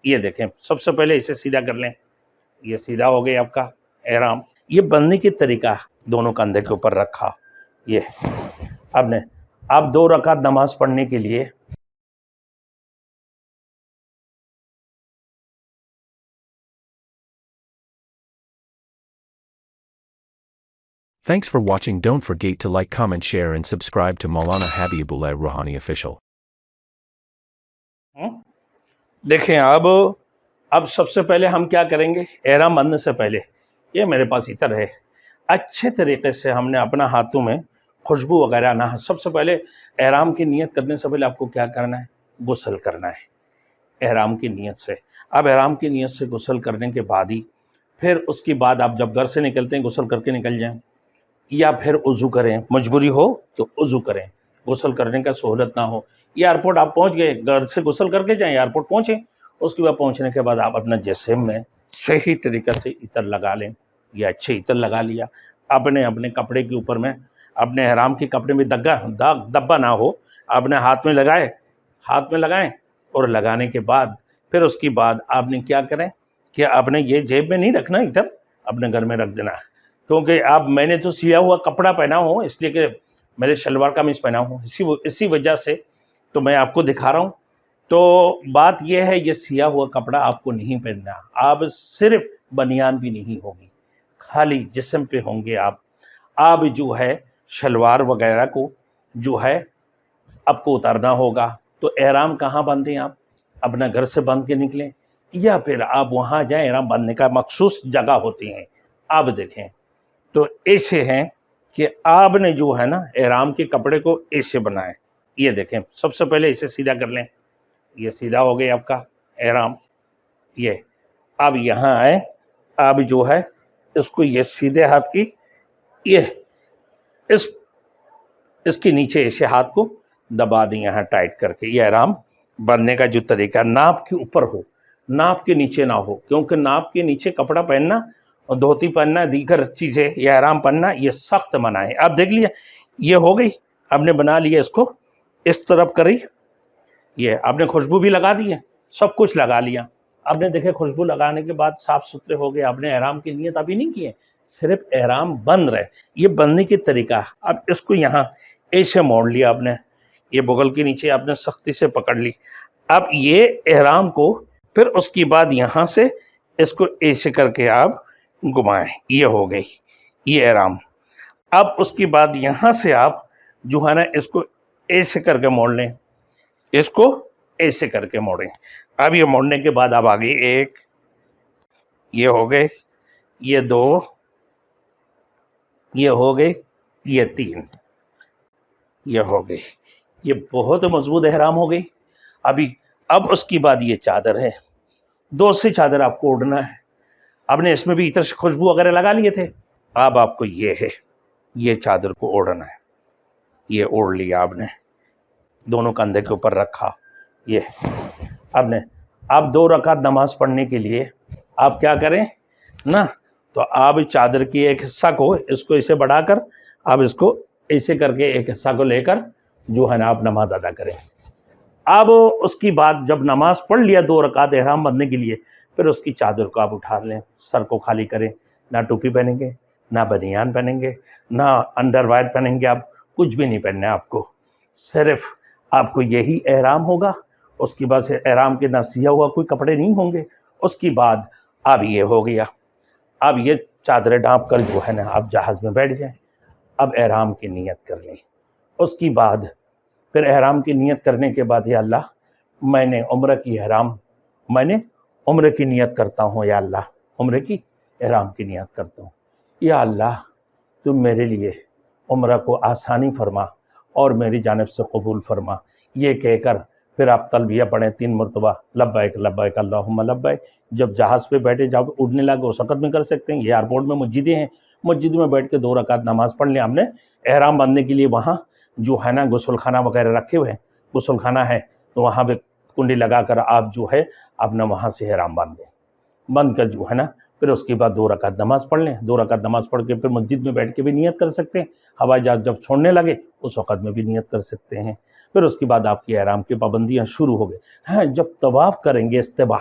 یہ دیکھیں سب سے پہلے اسے سیدھا کر لیں، یہ سیدھا ہو گیا آپ کا احرام۔ یہ بندنے کی طریقہ دونوں کندھے کے اوپر رکھا، یہ اب 2 رکعت نماز پڑھنے کے لیے Thanks for watching. Don't forget to like, comment, share and subscribe to Maulana Habibullah Rouhani Official. دیکھیں اب سب سے پہلے ہم کیا کریں گے، احرام باندھنے سے پہلے یہ میرے پاس عطر ہے، اچھے طریقے سے ہم نے اپنا ہاتھوں میں خوشبو وغیرہ نہ، سب سے پہلے احرام کی نیت کرنے سے پہلے آپ کو کیا کرنا ہے، غسل کرنا ہے احرام کی نیت سے۔ اب احرام کی نیت سے غسل کرنے کے بعد ہی پھر اس کے بعد آپ جب گھر سے نکلتے ہیں غسل کر کے نکل جائیں، یا پھر وضو کریں، مجبوری ہو تو وضو کریں، غسل کرنے کا سہولت نہ ہو، ایئرپورٹ آپ پہنچ گئے، گھر سے غسل کر کے جائیں، ایئرپورٹ پہنچیں، اس کے بعد پہنچنے کے بعد آپ اپنا جسم میں صحیح طریقے سے عطر لگا لیں، یہ اچھے عطر لگا لیا، اپنے کپڑے کے اوپر میں، اپنے احرام کے کپڑے میں دبا نہ ہو، اپنے ہاتھ میں لگائیں، اور لگانے کے بعد پھر اس کے بعد آپ نے کیا کریں کہ آپ نے یہ جیب میں نہیں رکھنا، عطر اپنے گھر میں رکھ دینا، کیونکہ اب میں نے تو سیا ہوا کپڑا پہنا ہوں، اس لیے کہ میرے شلوار قمیص پہنا ہوں، اسی وجہ سے تو میں آپ کو دکھا رہا ہوں۔ تو بات یہ ہے، یہ سیا ہوا کپڑا آپ کو نہیں پہننا، آپ صرف بنیان بھی نہیں ہوگی، خالی جسم پہ ہوں گے آپ جو ہے شلوار وغیرہ کو جو ہے آپ کو اتارنا ہوگا۔ تو احرام کہاں باندھیں، آپ اپنا گھر سے باندھ کے نکلیں، یا پھر آپ وہاں جائیں، احرام باندھنے کا مخصوص جگہ ہوتی ہیں، آپ دیکھیں تو ایسے ہیں کہ آپ نے جو ہے نا احرام کے کپڑے کو ایسے بنائیں، یہ دیکھیں سب سے پہلے اسے سیدھا کر لیں، یہ سیدھا ہو گیا آپ کا احرام۔ یہ اب یہاں آئے، اب جو ہے اس کو یہ سیدھے ہاتھ کی یہ اس کے نیچے ایسے ہاتھ کو دبا دیں یہاں ٹائٹ کر کے۔ یہ احرام بننے کا جو طریقہ، ناپ کے اوپر ہو، ناپ کے نیچے نہ ہو، کیونکہ ناپ کے نیچے کپڑا پہننا اور دھوتی پہننا، دیگر چیزیں، یہ احرام پہننا یہ سخت منع ہے۔ آپ دیکھ لیا یہ ہو گئی، آپ نے بنا لیا، اس کو اس طرف کری، یہ آپ نے خوشبو بھی لگا دی ہے، سب کچھ لگا لیا، آپ نے دیکھے خوشبو لگانے کے بعد صاف ستھرے ہو گئے، آپ نے احرام کی نیت ابھی نہیں کی ہے، صرف احرام بند رہے۔ یہ بندنے کی طریقہ، اب اس کو یہاں ایسے موڑ لیا آپ نے، یہ بغل کے نیچے آپ نے سختی سے پکڑ لی، اب یہ احرام کو پھر اس کی بعد یہاں سے اس کو ایسے کر کے آپ گھمائیں، یہ ہو گئی یہ احرام۔ اب اس کی بعد یہاں سے آپ جو ہے نا اس کو ایسے کر کے موڑ لیں، اس کو ایسے کر کے موڑیں۔ اب یہ موڑنے کے بعد اب آگئی 1، یہ ہو گئے، یہ 2، یہ ہو گئے، یہ 3، یہ ہو گئی، یہ بہت مضبوط احرام ہو گئی۔ اب اس کی بعد یہ چادر ہے، 2 سے چادر آپ کو اوڑھنا ہے، آپ نے اس میں بھی عطر سے خوشبو وغیرہ لگا لیے تھے، اب آپ کو یہ ہے، یہ چادر کو اوڑھنا ہے، یہ اوڑھ لیا آپ نے، دونوں کندھے کے اوپر رکھا، یہ اب 2 رکعت نماز پڑھنے کے لیے آپ کیا کریں نا، تو آپ چادر کی ایک حصہ کو اس کو اسے بڑھا کر آپ اس کو ایسے کر کے ایک حصہ کو لے کر جو ہے نا آپ نماز ادا کریں۔ اب اس کی بعد جب نماز پڑھ لیا 2 رکعت احرام بندھنے کے لیے، پھر اس کی چادر کو آپ اٹھا لیں، سر کو خالی کریں، نہ ٹوپی پہنیں گے، نہ بنیان پہنیں گے، نہ انڈر وائر پہنیں گے، آپ کچھ بھی نہیں پہننا ہے آپ کو، صرف آپ کو یہی احرام ہوگا۔ اس کی بعد سے احرام کے نہ سیا ہوا کوئی کپڑے نہیں ہوں گے۔ اس کی بعد اب یہ ہو گیا، اب یہ چادریں ڈھانپ کر جو ہے نا آپ جہاز میں بیٹھ جائیں، اب احرام کی نیت کر لیں۔ اس کی بعد پھر احرام کی نیت کرنے کے بعد، یا اللہ میں نے عمرہ کی نیت کرتا ہوں، یا اللہ عمرے کی احرام کی نیت کرتا ہوں، یا اللہ تم میرے لیے عمرہ کو آسانی فرما اور میری جانب سے قبول فرما، یہ کہہ کر پھر آپ تلبیہ پڑھیں 3 مرتبہ، لبیک لبیک اللہم لبیک۔ جب جہاز پہ بیٹھے جب اڑنے لگے اس وقت میں کر سکتے ہیں، یہ ایئرپورٹ میں مسجدیں ہیں، مسجد میں بیٹھ کے 2 رکعت نماز پڑھ لیں۔ ہم نے احرام باندھنے کے لیے وہاں جو ہے نا غسل خانہ وغیرہ رکھے ہوئے ہیں، غسل خانہ ہے تو وہاں پہ کنڈی لگا کر آپ جو ہے اپنا وہاں سے احرام باندھ دیں، بند کر جو ہے نا پھر اس کے بعد 2 رکعت نماز پڑھ لیں۔ 2 رکعت نماز پڑھ کے پھر مسجد میں بیٹھ کے بھی نیت کر سکتے ہیں، ہوائی جہاز جب چھوڑنے لگے اس وقت میں بھی نیت کر سکتے ہیں۔ پھر اس کے بعد آپ کی احرام کی پابندیاں شروع ہو گئے۔ ہاں، جب طواف کریں گے استباح،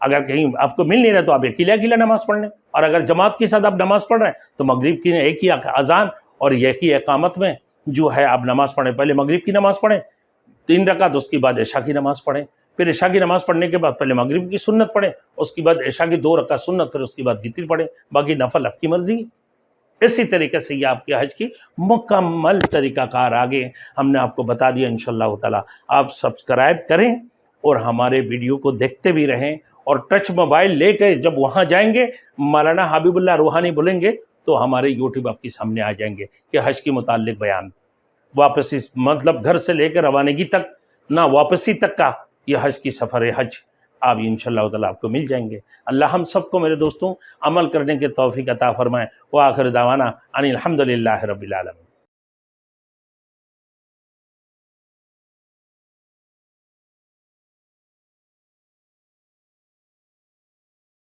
اگر کہیں آپ کو مل نہیں رہا تو آپ اکیلے اکیلے نماز پڑھ لیں، اور اگر جماعت کے ساتھ آپ نماز پڑھ رہے ہیں تو مغرب کی ایک ہی اذان اور ایک ہی اقامت میں جو ہے آپ نماز پڑھیں، پہلے مغرب کی نماز پڑھیں 3 رکعت، اس کے بعد عشاء کی نماز پڑھیں، پھر عشاء کی نماز پڑھنے کے بعد پہلے مغرب کی سنت پڑھیں، اس کے بعد عشاء کی 2 رکعت سنت، پھر اس کے بعد وتر پڑھیں، باقی نفل آپ کی مرضی ہے۔ اسی طریقے سے یہ آپ کے حج کی مکمل طریقہ کار آگے ہم نے آپ کو بتا دیا انشاءاللہ تعالیٰ۔ آپ سبسکرائب کریں اور ہمارے ویڈیو کو دیکھتے بھی رہیں، اور ٹچ موبائل لے کے جب وہاں جائیں گے مولانا حبیب اللہ روحانی بولیں گے تو ہمارے یوٹیوب آپ کے سامنے آ جائیں گے کہ حج کی متعلق بیان، واپسی مطلب گھر سے لے کے روانگی تک نہ واپسی تک کا یہ حج کی سفر حج آپ انشاءاللہ تعالیٰ آپ کو مل جائیں گے۔ اللہ ہم سب کو میرے دوستوں عمل کرنے کے توفیق عطا فرمائے۔ وآخر دعوانا ان الحمدللہ رب العالمین۔